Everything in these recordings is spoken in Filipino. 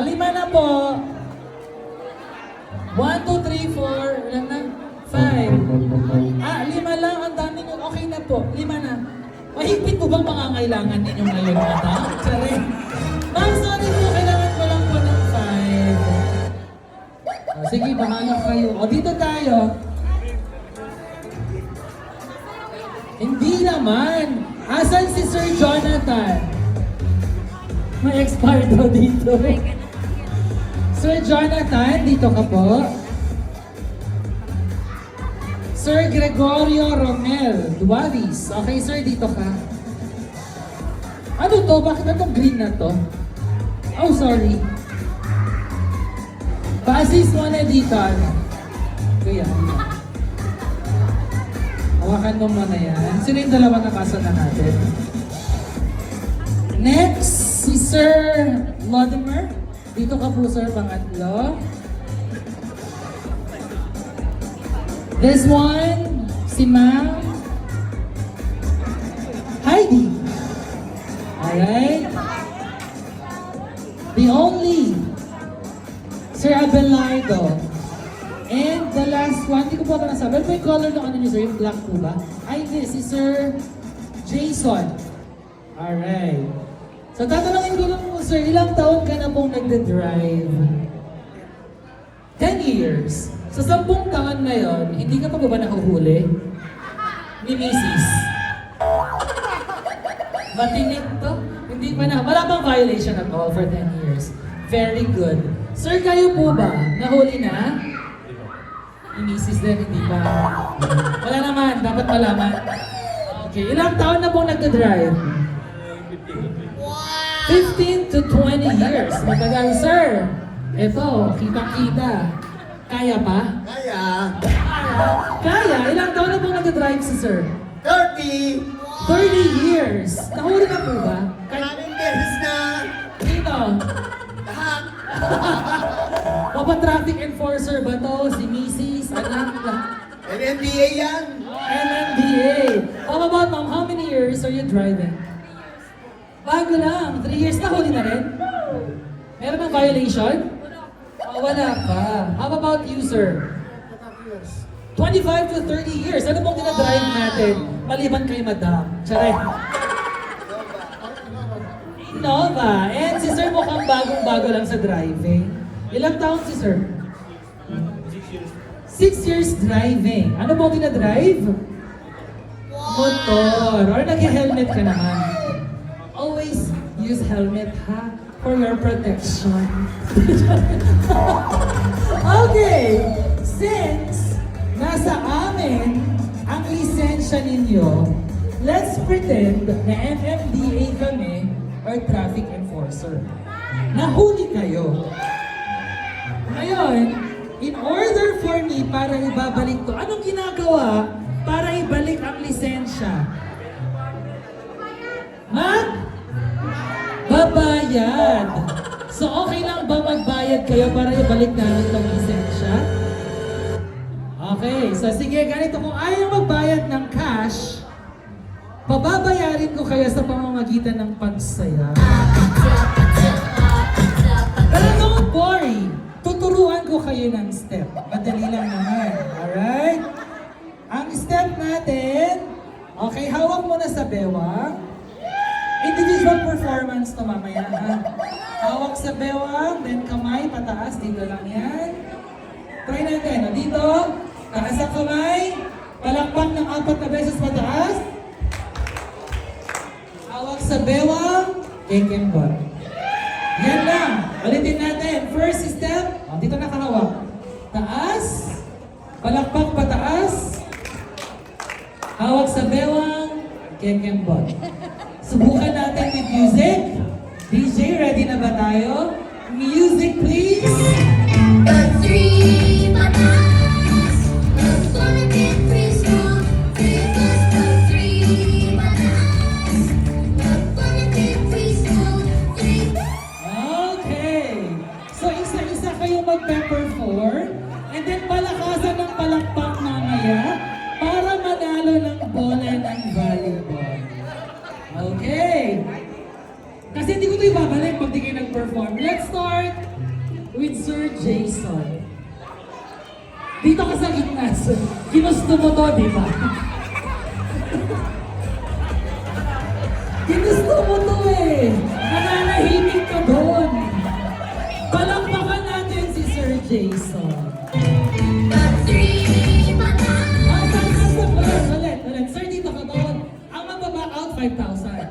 Lima na po. 1, 2, 3, 4. Ilan na? 5. Lima lang. Ang dami nyo. Okay na po. Lima na. Mahigpit po bang pangangailangan ninyo ngayon, madam? Sorry. Ma'am, sorry po. Kailangan ko lang po ng 5. Sige, bahala kayo. O, dito tayo. Hindi naman. Asan si Sir Jonathan? May expired daw dito. Sir Jonathan, dito ka po. Sir Gregorio Romel Duavis. Okay, sir, dito ka. Ano to? Bakit itong green na to? Oh, sorry. Basis mo na dito. Kuya. Hawakan mo muna yan. Sino yung dalawang nakasa na natin? Next, si Sir Lodimer. Dito ka po, sir, pangatlo. This one, si Ma'am Heidi. Alright. The only, Sir Abelardo. And the last one, hindi ko po ito nasabi. Ano po yung color ng ano niyo, sir? Yung black po ba? Ay, hindi. Si Sir Jason. Alright. So, tatanungin ko lang po, sir, ilang taon ka na pong nagde-drive? 10 years. Sa 10 taon na yon, hindi ka pa ba nahuhuli? Ni Mrs. Matinik to? Hindi pa na. Wala pang violation at all for 10 years. Very good. Sir, kayo po ba? Nahuli na? Ni Mrs. din, hindi pa. Wala naman. Dapat malaman. Okay. Ilang taon na pong nagde-drive? 15 to 20 years. Matagal, sir. Ito, kita-kita. Kaya pa? Kaya. Kaya? Ilang taon na pong nag-drive si sir? 30. 30 years. Nahuli na po ba? Maraming beses na. Dito. Lahat. Traffic enforcer ba to? Si Mrs. Anak lahat. NMDA yan. MMDA. How about ma'am, how many years are you driving? Bago lang. 3 years na huli na rin? Meron bang violation? Wala pa. How about you, sir? 25 to 30 years. Ano pong dinadrive natin? Maliban kay madam. Charay. Innova. And si sir mukhang bagong-bago lang sa driving. Ilang taon si sir? 6 years driving. Ano pong dinadrive? Motor. Or nag-helmet ka naman. Always use helmet, ha? For your protection. Okay, since nasa amin ang lisensya ninyo, let's pretend na MMDA kami or traffic enforcer. Nahuli kayo. Ngayon, in order for me para ibabalik to, anong ginagawa para ibalik ang lisensya? Babayad. So okay lang ba magbayad kayo para ibalik namin itong lisensya? Okay, so sige, ganito, kung ayaw magbayad ng cash, pababayarin ko kayo sa pamamagitan ng pagsaya. Pero don't worry, tuturuan ko kayo ng step. Madali lang naman, alright? Ang step natin, okay, hawak mo na sa bewang. Individual performance to mamaya, ha? Hawak sa bewang, then kamay pataas, dito lang yan. Try natin, dito, taas ang kamay, palakpak ng 4 na beses pataas. Hawak sa bewang, kekembot. Yan lang, ulitin natin. First step, dito nakahawak. Taas, palakpak pataas, hawak sa bewang, kekembot. Subukan natin with music. DJ, ready na ba tayo? Music, please! The three bananas, the fun and preschool. Three plus the three bananas, the fun and preschool. Three. Okay. So, isa-isa kayo mag-perform. And then, palakasan ng palakpak mamaya para manalo ng bola ng volleyball. Okay. Kasi hindi ko ito ibabalik pag di kayo nag-perform. Let's start Sir Jason. Dito ka sa gitna, sir. Ginusto mo to, di ba? Ginusto mo to eh. Nananahimik ka doon. Palakpakan natin si Sir Jason. The three bananas. Ulit. Sir, dito ka doon. Ang magbaback out, 5,000.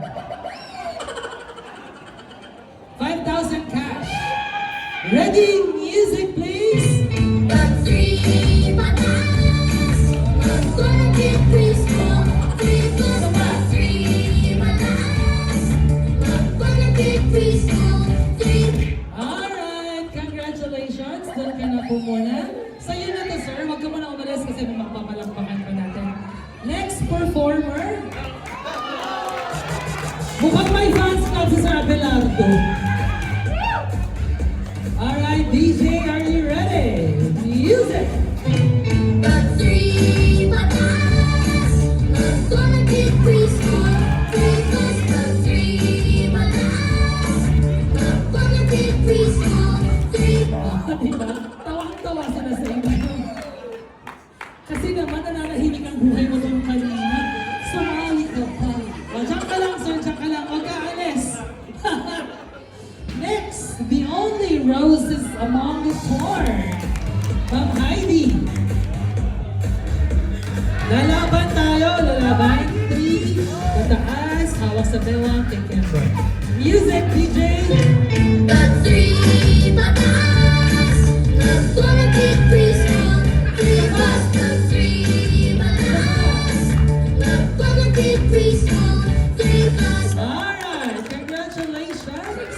5,000 cash. Ready? Music, please. The three bananas. I'm gonna get preschool. 3 plus the 3 bananas. I'm gonna get preschool. 3. Alright, congratulations. Doon ka na po muna. Sa'yo na to, sir. Huwag ka muna umalis kasi magpapalakpakan pa natin. Next performer. Mukhang may fans club si Sir Abelardo. Alright, DJ, are you ready? Music! The three bananas. I'm gonna get preschool. 3 plus the 3 bananas. I'm gonna get preschool. 3. Diba? Tawang-tawa sila sa iba. Kasi naman nananahimik ang buhay mo doon kanina. Sumali ka pa. O, dyan ka lang, sir. Dyan ka lang. Huwag ka alis. Next, the only roses among the thorn. Ma'am Heidi. Lalaban tayo. Lalaban. 3. Pataas. Hawak sa bewang. Kay Kimber. Music, DJ. The three bananas. I'm gonna get preschool. 3 plus the 3 bananas. I'm gonna get preschool. 3 plus. Alright, congratulations!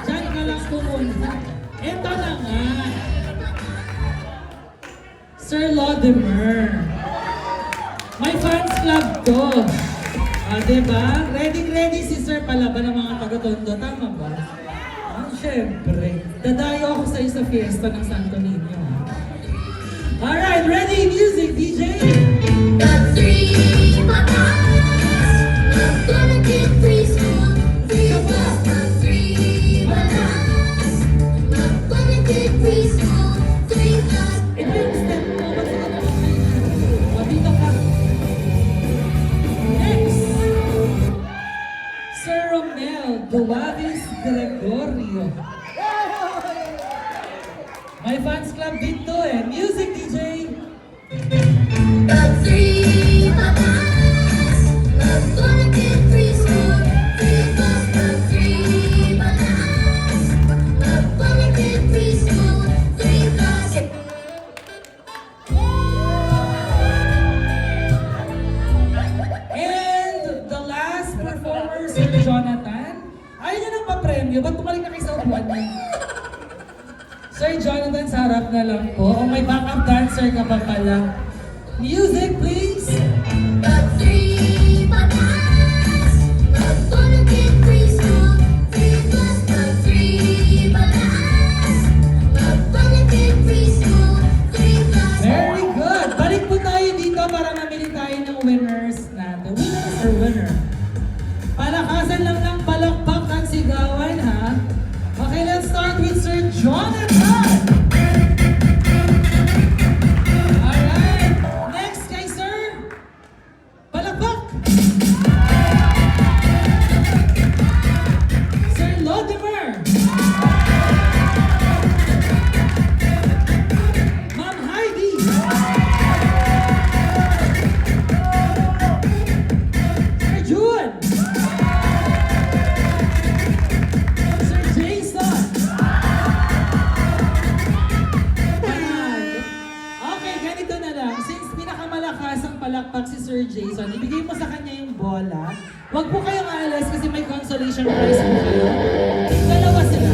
Diyan ka lang pumunta. Ito na nga. Sir Lodimer. May fans club to. Diba? Ready si Sir palaban ng mga taga-tondo. Tama ba? Siyempre. Dadayo ako sa isa fiesta ng Santo Niño. Alright, ready? Music, DJ! The three bananas. I'm gonna get preschool. 3 plus the 3 bananas. I'm gonna get preschool. 3 plus. Ito yung step mo. Ba't ka naman? O, dito ka. Next. Sir Romel Duavis Gregorio. May fans club dito eh. Music, DJ. The three bananas. I'm gonna get preschool. 3 plus the 3 bananas. I'm gonna get preschool. 3 plus. And the last performer, Sir Jonathan. Ayaw niya ng papremyo. Ba't tumalik na kayo sa upuan niya? Sir Jonathan, sa harap na lang po. O may backup dancer ka pa pala. Music, please. The three bananas. I'm gonna get preschool. 3 plus the 3 bananas. I'm gonna get preschool. 3 plus. Very good. Balik po tayo dito para mamili tayo ng winners natin. Winners or winner? Palakasan lang ng palakpak at sigawan, ha? Okay, let's start with Sir Jonathan. Alright. Next kay Sir. Palakpak. Sir Lodimer. Ma'am Heidi. Sir June. Sir Jason. Ayan. Okay, ganito na lang. Since pinakamalakas ang palakpak si Sir Jason, ibigay mo sa kanya yung bola. Huwag po kayong alas kasi may consolation prize po kayo. Dalawa sila.